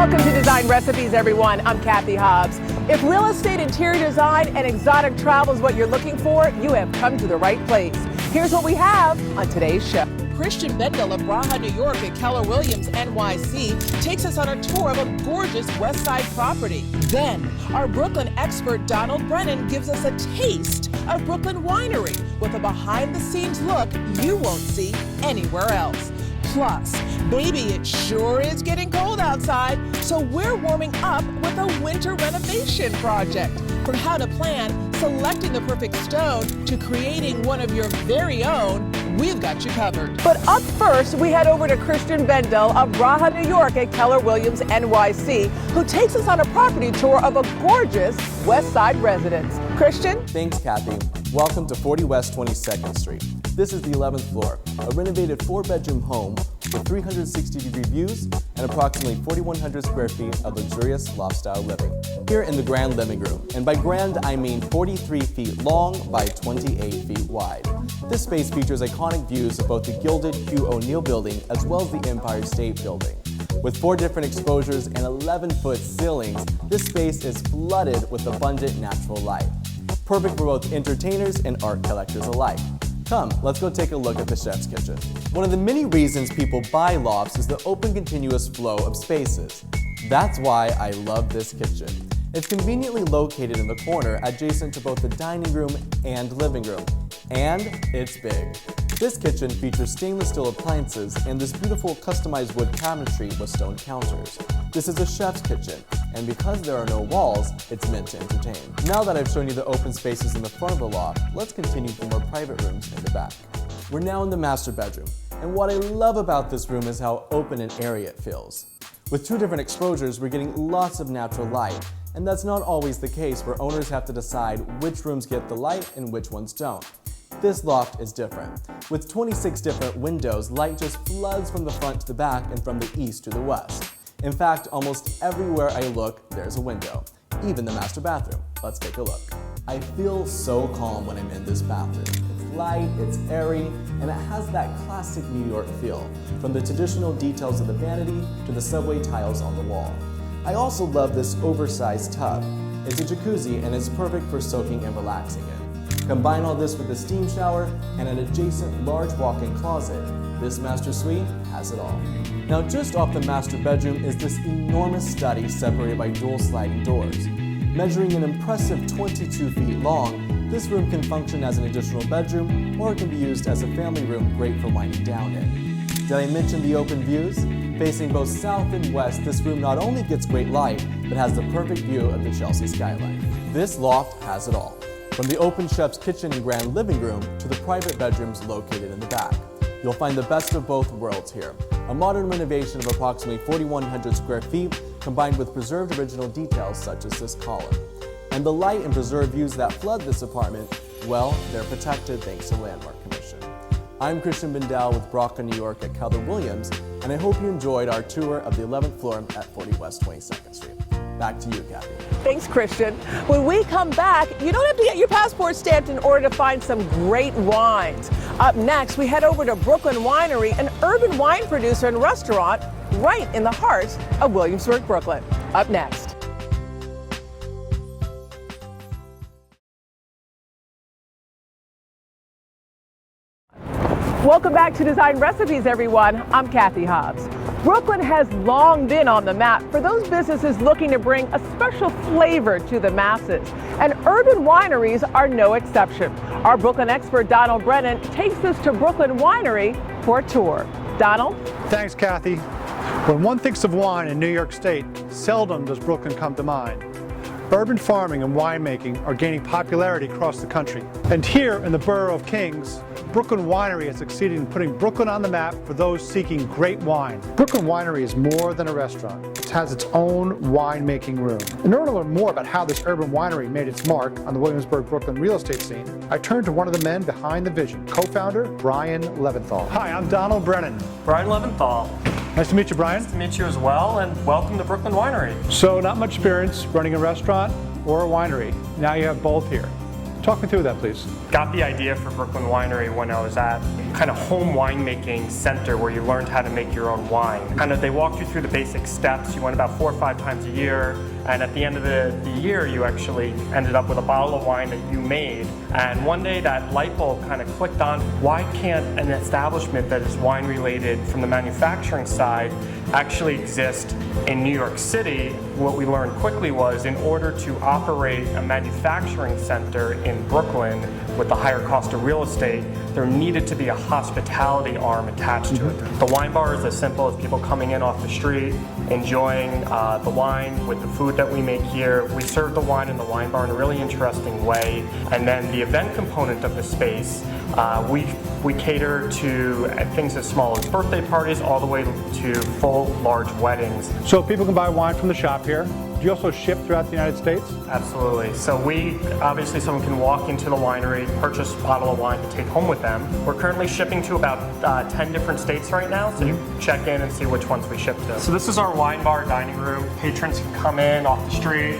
Welcome to Design Recipes, everyone. I'm Cathy Hobbs. If real estate, interior design, and exotic travel is what you're looking for, you have come to the right place. Here's what we have on today's show. Christian Bindel of Bracha, New York at Keller Williams NYC takes us on a tour of a gorgeous West Side property. Then, our Brooklyn Expert Donald Brennan gives us a taste of Brooklyn Winery with a behind-the-scenes look you won't see anywhere else. Plus, baby, it sure is getting cold outside, so we're warming up with a winter renovation project. From how to plan, selecting the perfect stone, to creating one of your very own, we've got you covered. But up first, we head over to Christian Bindel of Bracha, New York at Keller Williams NYC, who takes us on a property tour of a gorgeous West Side residence. Christian? Thanks, Kathy. Welcome to 40 West 22nd Street. This is the 11th floor, a renovated 4-bedroom home with 360-degree views and approximately 4,100 square feet of luxurious loft-style living. Here in the grand living room, and by grand I mean 43 feet long by 28 feet wide. This space features iconic views of both the gilded Hugh O'Neill building as well as the Empire State Building. With 4 different exposures and 11-foot ceilings, this space is flooded with abundant natural light. Perfect for both entertainers and art collectors alike. Come, let's go take a look at the chef's kitchen. One of the many reasons people buy lofts is the open, continuous flow of spaces. That's why I love this kitchen. It's conveniently located in the corner, adjacent to both the dining room and living room. And it's big. This kitchen features stainless steel appliances and this beautiful customized wood cabinetry with stone counters. This is a chef's kitchen, and because there are no walls, it's meant to entertain. Now that I've shown you the open spaces in the front of the loft, let's continue for more private rooms in the back. We're now in the master bedroom, and what I love about this room is how open and airy it feels. With 2 different exposures, we're getting lots of natural light, and that's not always the case where owners have to decide which rooms get the light and which ones don't. This loft is different. With 26 different windows, light just floods from the front to the back and from the east to the west. In fact, almost everywhere I look, there's a window, even the master bathroom. Let's take a look. I feel so calm when I'm in this bathroom. It's light, it's airy, and it has that classic New York feel, from the traditional details of the vanity to the subway tiles on the wall. I also love this oversized tub. It's a jacuzzi and it's perfect for soaking and relaxing in. Combine all this with a steam shower and an adjacent large walk-in closet. This master suite has it all. Now just off the master bedroom is this enormous study separated by dual sliding doors. Measuring an impressive 22 feet long, this room can function as an additional bedroom or it can be used as a family room great for winding down in. Did I mention the open views? Facing both south and west, this room not only gets great light, but has the perfect view of the Chelsea skyline. This loft has it all. From the open chef's kitchen and grand living room to the private bedrooms located in the back. You'll find the best of both worlds here. A modern renovation of approximately 4,100 square feet combined with preserved original details such as this column. And the light and preserved views that flood this apartment, well, they're protected thanks to Landmark Commission. I'm Christian Bindel with Bracha, New York at Keller Williams, and I hope you enjoyed our tour of the 11th floor at 40 West 22nd Street. Back to you, Kathy. Thanks, Christian. When we come back, you don't have to get your passport stamped in order to find some great wines. Up next, we head over to Brooklyn Winery, an urban wine producer and restaurant right in the heart of Williamsburg, Brooklyn. Up next. Welcome back to Design Recipes, everyone. I'm Cathy Hobbs. Brooklyn has long been on the map for those businesses looking to bring a special flavor to the masses, and urban wineries are no exception. Our Brooklyn expert Donald Brennan takes us to Brooklyn Winery for a tour. Donald? Thanks, Kathy. When one thinks of wine in New York State, seldom does Brooklyn come to mind. Urban farming and winemaking are gaining popularity across the country. And here in the borough of Kings, Brooklyn Winery has succeeded in putting Brooklyn on the map for those seeking great wine. Brooklyn Winery is more than a restaurant. It has its own winemaking room. In order to learn more about how this urban winery made its mark on the Williamsburg, Brooklyn real estate scene, I turned to one of the men behind the vision, co-founder Brian Leventhal. Hi, I'm Donald Brennan. Brian Leventhal. Nice to meet you, Brian. Nice to meet you as well, and welcome to Brooklyn Winery. So not much experience running a restaurant or a winery. Now you have both here. Talk me through that, please. Got the idea for Brooklyn Winery when I was at kind of home winemaking center where you learned how to make your own wine. Kind of they walked you through the basic steps. You went about 4 or 5 times a year, and at the end of the year you actually ended up with a bottle of wine that you made. And one day that light bulb kind of clicked on, why can't an establishment that is wine related from the manufacturing side actually exist in New York City? What we learned quickly was in order to operate a manufacturing center in Brooklyn with the higher cost of real estate, there needed to be a hospitality arm attached to it. The wine bar is as simple as people coming in off the street, enjoying the wine with the food that we make here. We serve the wine in the wine bar in a really interesting way. And then the event component of the space, we cater to things as small as birthday parties all the way to full large weddings. So people can buy wine from the shop here. Do you also ship throughout the United States? Absolutely. So obviously someone can walk into the winery, purchase a bottle of wine to take home with them. We're currently shipping to about 10 different states right now, so you can check in and see which ones we ship to. So this is our wine bar dining room. Patrons can come in off the street,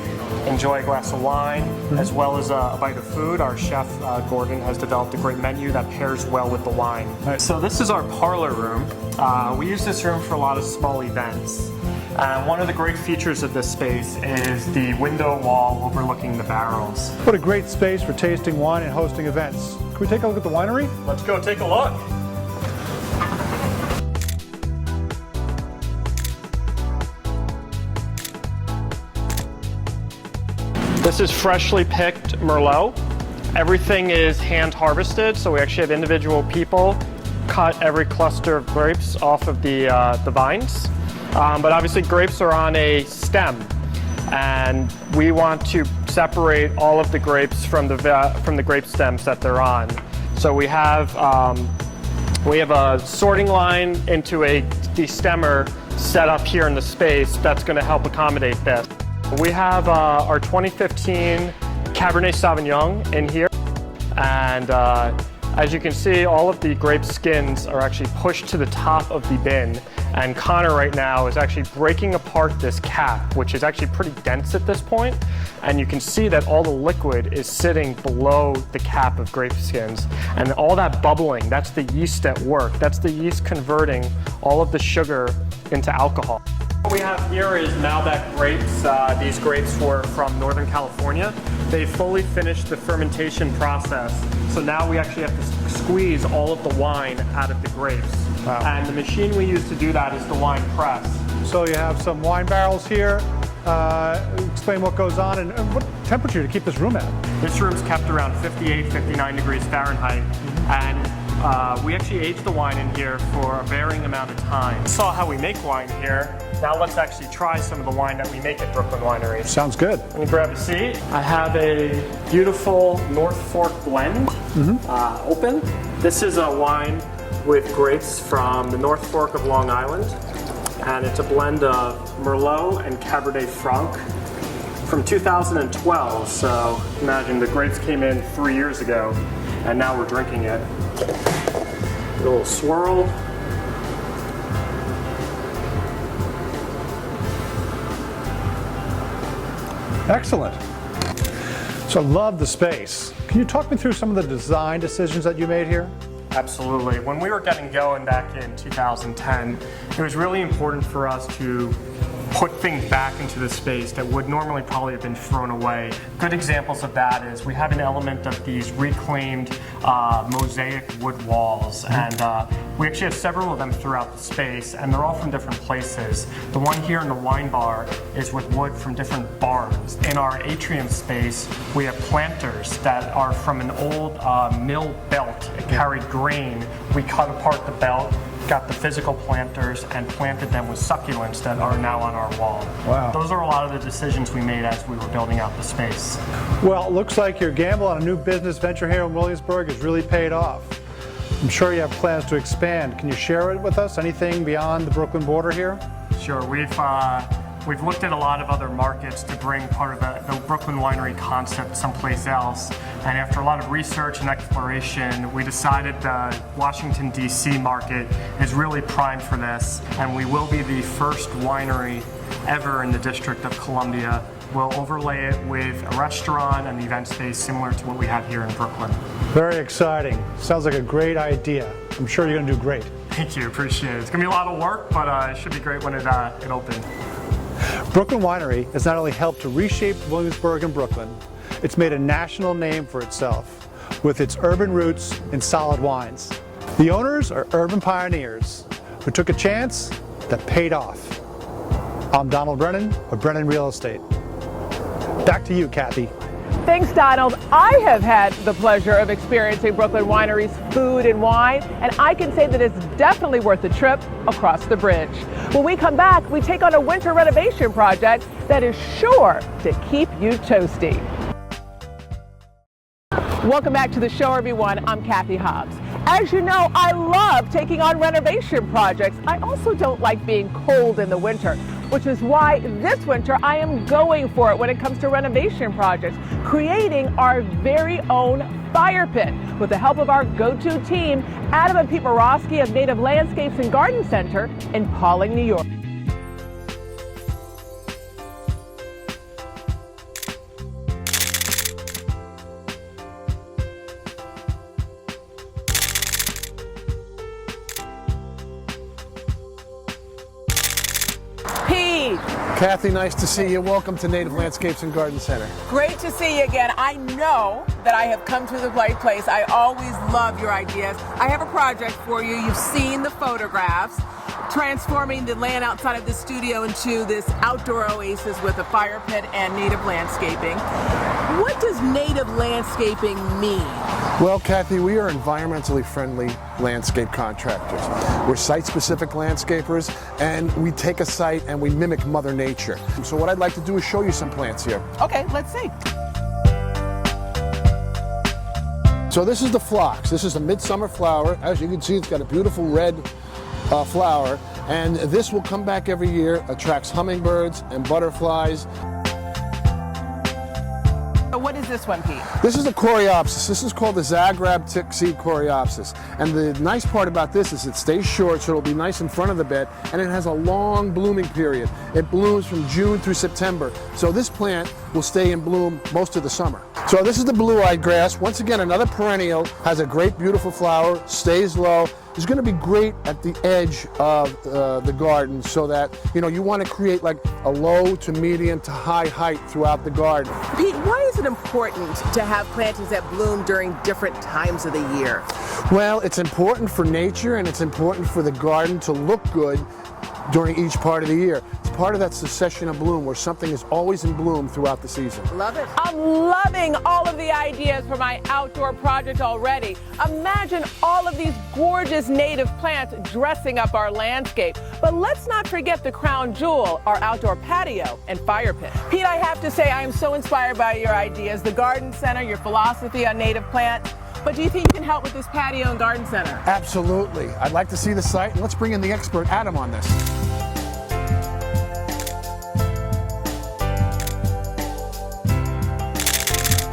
enjoy a glass of wine, as well as a bite of food. Our chef, Gordon, has developed a great menu that pairs well with the wine. So this is our parlor room. We use this room for a lot of small events. One of the great features of this space is the window wall overlooking the barrels. What a great space for tasting wine and hosting events. Can we take a look at the winery? Let's go take a look. This is freshly picked Merlot. Everything is hand harvested, so we actually have individual people cut every cluster of grapes off of the vines. But obviously grapes are on a stem, and we want to separate all of the grapes from the grape stems that they're on. So we have a sorting line into a destemmer set up here in the space that's going to help accommodate this. We have our 2015 Cabernet Sauvignon in here, and as you can see, all of the grape skins are actually pushed to the top of the bin, and Connor right now is actually breaking apart this cap, which is actually pretty dense at this point, and you can see that all the liquid is sitting below the cap of grape skins, and all that bubbling, that's the yeast at work. That's the yeast converting all of the sugar into alcohol. What we have here is Malbec grapes. These grapes were from Northern California. They fully finished the fermentation process, so now we actually have to squeeze all of the wine out of the grapes. Wow. And the machine we use to do that is the wine press. So you have some wine barrels here. Explain what goes on and what temperature to keep this room at. This room's kept around 58, 59 degrees Fahrenheit, and we actually age the wine in here for a varying amount of time. You saw how we make wine here. Now let's actually try some of the wine that we make at Brooklyn Winery. Sounds good. Let me grab a seat. I have a beautiful North Fork blend open. This is a wine with grapes from the North Fork of Long Island, and it's a blend of Merlot and Cabernet Franc from 2012. So imagine the grapes came in 3 years ago, and now we're drinking it. A little swirl. Excellent. So I love the space. Can you talk me through some of the design decisions that you made here? Absolutely. When we were getting going back in 2010, it was really important for us to put things back into the space that would normally probably have been thrown away. Good examples of that is we have an element of these reclaimed mosaic wood walls, and we actually have several of them throughout the space, and they're all from different places. The one here in the wine bar is with wood from different barns. In our atrium space, we have planters that are from an old mill belt. It carried grain. We cut apart the belt, got the physical planters, and planted them with succulents that are now on our wall. Wow. Those are a lot of the decisions we made as we were building out the space. Well, it looks like your gamble on a new business venture here in Williamsburg has really paid off. I'm sure you have plans to expand. Can you share it with us? Anything beyond the Brooklyn border here? Sure. We've looked at a lot of other markets to bring part of the Brooklyn Winery concept someplace else, and after a lot of research and exploration, we decided the Washington, D.C. market is really primed for this, and we will be the first winery ever in the District of Columbia we'll overlay it with a restaurant and event space similar to what we have here in Brooklyn. Very exciting. Sounds like a great idea. I'm sure you're going to do great. Thank you, appreciate it. It's going to be a lot of work, but it should be great when it opens. Brooklyn Winery has not only helped to reshape Williamsburg and Brooklyn, it's made a national name for itself with its urban roots in solid wines. The owners are urban pioneers who took a chance that paid off. I'm Donald Brennan of Brennan Real Estate. Back to you, Kathy. Thanks, Donald. I have had the pleasure of experiencing Brooklyn Winery's food and wine, and I can say that it's definitely worth the trip across the bridge. When we come back, we take on a winter renovation project that is sure to keep you toasty. Welcome back to the show, everyone. I'm Cathy Hobbs. As you know, I love taking on renovation projects. I also don't like being cold in the winter, which is why this winter I am going for it when it comes to renovation projects, creating our very own fire pit with the help of our go-to team, Adam and Pete Muroski of Native Landscapes and Garden Center in Pawling, New York. Kathy, nice to see you. Welcome to Native Landscapes and Garden Center. Great to see you again. I know that I have come to the right place. I always love your ideas. I have a project for you. You've seen the photographs, transforming the land outside of the studio into this outdoor oasis with a fire pit and native landscaping. What does native landscaping mean? Well, Kathy, we are environmentally friendly landscape contractors. We're site-specific landscapers, and we take a site and we mimic Mother Nature. So what I'd like to do is show you some plants here. Okay, let's see. So this is the phlox. This is a midsummer flower. As you can see, it's got a beautiful red flower, and this will come back every year, attracts hummingbirds and butterflies. What is this one, Pete? This is a coreopsis. This is called the Zagreb tick seed coreopsis. And the nice part about this is it stays short, so it'll be nice in front of the bed, and it has a long blooming period. It blooms from June through September. So this plant will stay in bloom most of the summer. So this is the blue-eyed grass. Once again, another perennial, has a great, beautiful flower, stays low. It's going to be great at the edge of the garden, so that, you know, you want to create like a low to medium to high height throughout the garden. Pete, why is it important to have plantings that bloom during different times of the year? Well, it's important for nature, and it's important for the garden to look good during each part of the year. It's part of that succession of bloom where something is always in bloom throughout the season. Love it. I'm loving all of the ideas for my outdoor project already. Imagine all of these gorgeous native plants dressing up our landscape. But let's not forget the crown jewel, our outdoor patio and fire pit. Pete, I have to say I am so inspired by your ideas, the garden center, your philosophy on native plants. But do you think you can help with this patio and garden center? Absolutely. I'd like to see the site, and let's bring in the expert Adam on this.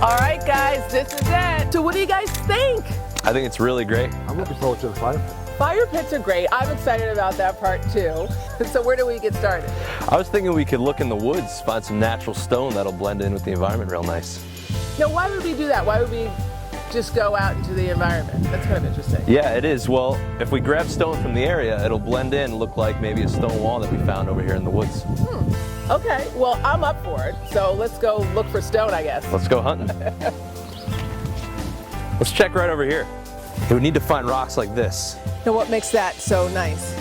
All right, guys, this is it. So what do you guys think? I think it's really great. I'm looking forward to the fire pit. Fire pits are great. I'm excited about that part too. So where do we get started? I was thinking we could look in the woods, find some natural stone that'll blend in with the environment real nice. Now, why would we do that? Why would we just go out into the environment? That's kind of interesting. Yeah, it is. Well, if we grab stone from the area, it'll blend in, look like maybe a stone wall that we found over here in the woods. Okay, well, I'm up for it. So let's go look for stone, I guess. Let's go hunting. Let's check right over here. We need to find rocks like this. Now, what makes that so nice?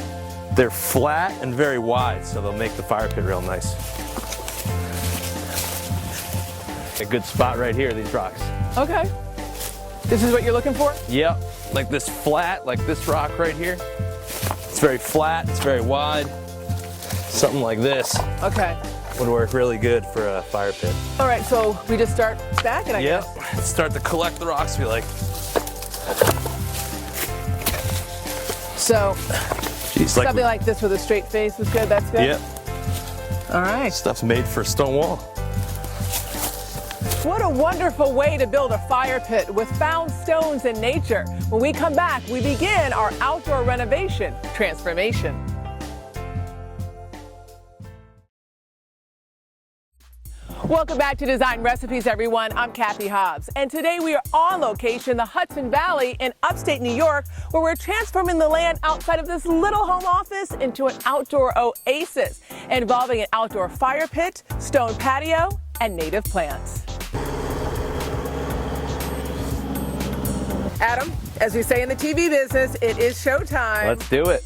They're flat and very wide, so they'll make the fire pit real nice. A good spot right here, these rocks. Okay. This is what you're looking for? Yep, like this flat, like this rock right here. It's very flat, it's very wide. Something like this Okay. would work really good for a fire pit. All right, so we just start stacking, I Yep, guess. let's start to collect the rocks we like. So Jeez, something like this with a straight face is good, that's good? Yep, All right. stuff's made for a stone wall. What a wonderful way to build a fire pit with found stones in nature. When we come back, we begin our outdoor renovation transformation. Welcome back to Design Recipes, everyone. I'm Cathy Hobbs, and today we are on location in the Hudson Valley in upstate New York, where we're transforming the land outside of this little home office into an outdoor oasis, involving an outdoor fire pit, stone patio, and native plants. Adam, as we say in the TV business, it is showtime. Let's do it.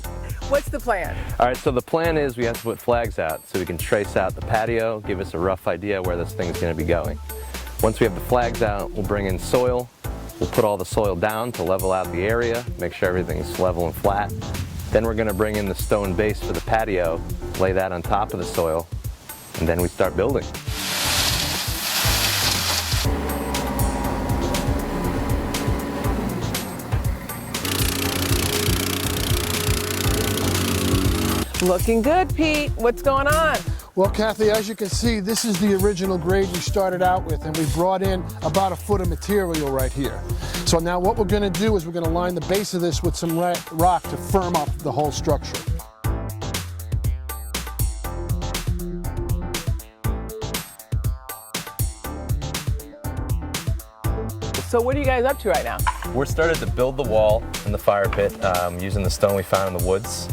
What's the plan? All right, so the plan is we have to put flags out so we can trace out the patio, give us a rough idea where this thing's going to be going. Once we have the flags out, we'll bring in soil. We'll put all the soil down to level out the area, make sure everything's level and flat. Then we're going to bring in the stone base for the patio, lay that on top of the soil, and then we start building. Looking good, Pete. What's going on? Well, Cathy, as you can see, this is the original grade we started out with, and we brought in about a foot of material right here. So now what we're going to do is we're going to line the base of this with some rock to firm up the whole structure. So what are you guys up to right now? We're started to build the wall in the fire pit using the stone we found in the woods.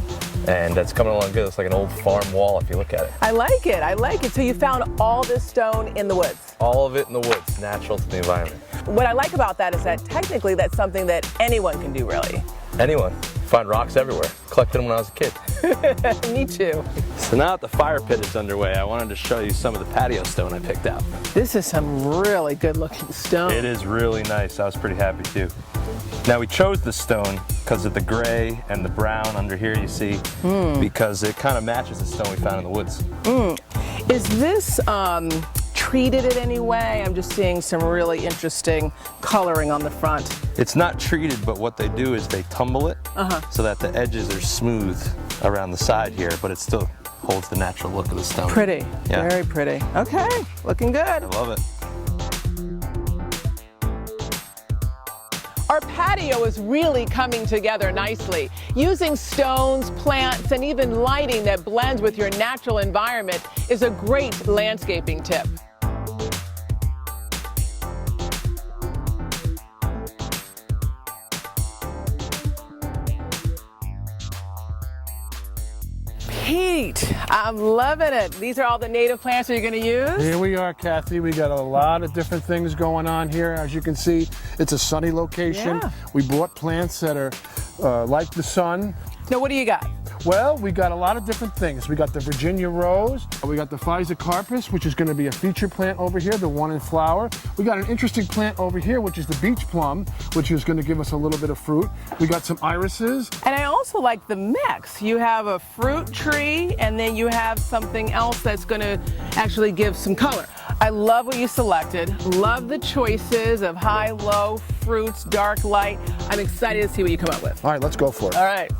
And it's coming along good. It's like an old farm wall if you look at it. I like it. I like it. So you found all this stone in the woods? All of it in the woods, natural to the environment. What I like about that is that technically that's something that anyone can do, really. Anyone. Find rocks everywhere. Collected them when I was a kid. Me too. So now that the fire pit is underway, I wanted to show you some of the patio stone I picked out. This is some really good looking stone. It is really nice. I was pretty happy too. Now we chose the stone because of the gray and the brown under here you see, because it kind of matches the stone we found in the woods. Is this treated in any way? I'm just seeing some really interesting coloring on the front. It's not treated, but what they do is they tumble it so that the edges are smooth around the side here, but it still holds the natural look of the stone. Pretty, Yeah. very pretty. Okay, looking good. I love it. Our patio is really coming together nicely. Using stones, plants, and even lighting that blends with your natural environment is a great landscaping tip. Pete, I'm loving it. These are all the native plants that you're going to use? Here we are, Cathy. We got a lot of different things going on here. As you can see, it's a sunny location. Yeah. We bought plants that are like the sun. Now, what do you got? Well, we got a lot of different things. We got the Virginia rose. We got the Physocarpus, which is going to be a feature plant over here, the one in flower. We got an interesting plant over here, which is the beach plum, which is going to give us a little bit of fruit. We got some irises. And I also like the mix. You have a fruit tree, and then you have something else that's going to actually give some color. I love what you selected. Love the choices of high, low, fruits, dark, light. I'm excited to see what you come up with. All right, let's go for it. All right.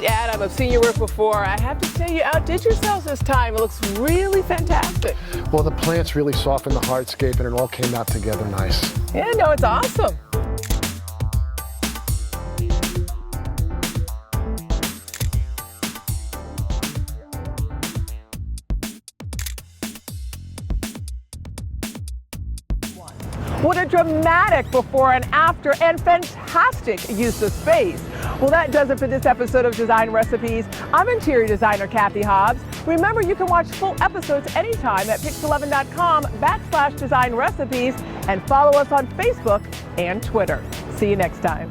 Adam, I've seen your work before. I have to say you outdid yourselves this time. It looks really fantastic. Well, the plants really softened the hardscape and it all came out together nice. Yeah, no, it's awesome. What a dramatic before and after and fantastic use of space. Well, that does it for this episode of Design Recipes. I'm Interior Designer Cathy Hobbs. Remember, you can watch full episodes anytime at pix11.com/Design Recipes and follow us on Facebook and Twitter. See you next time.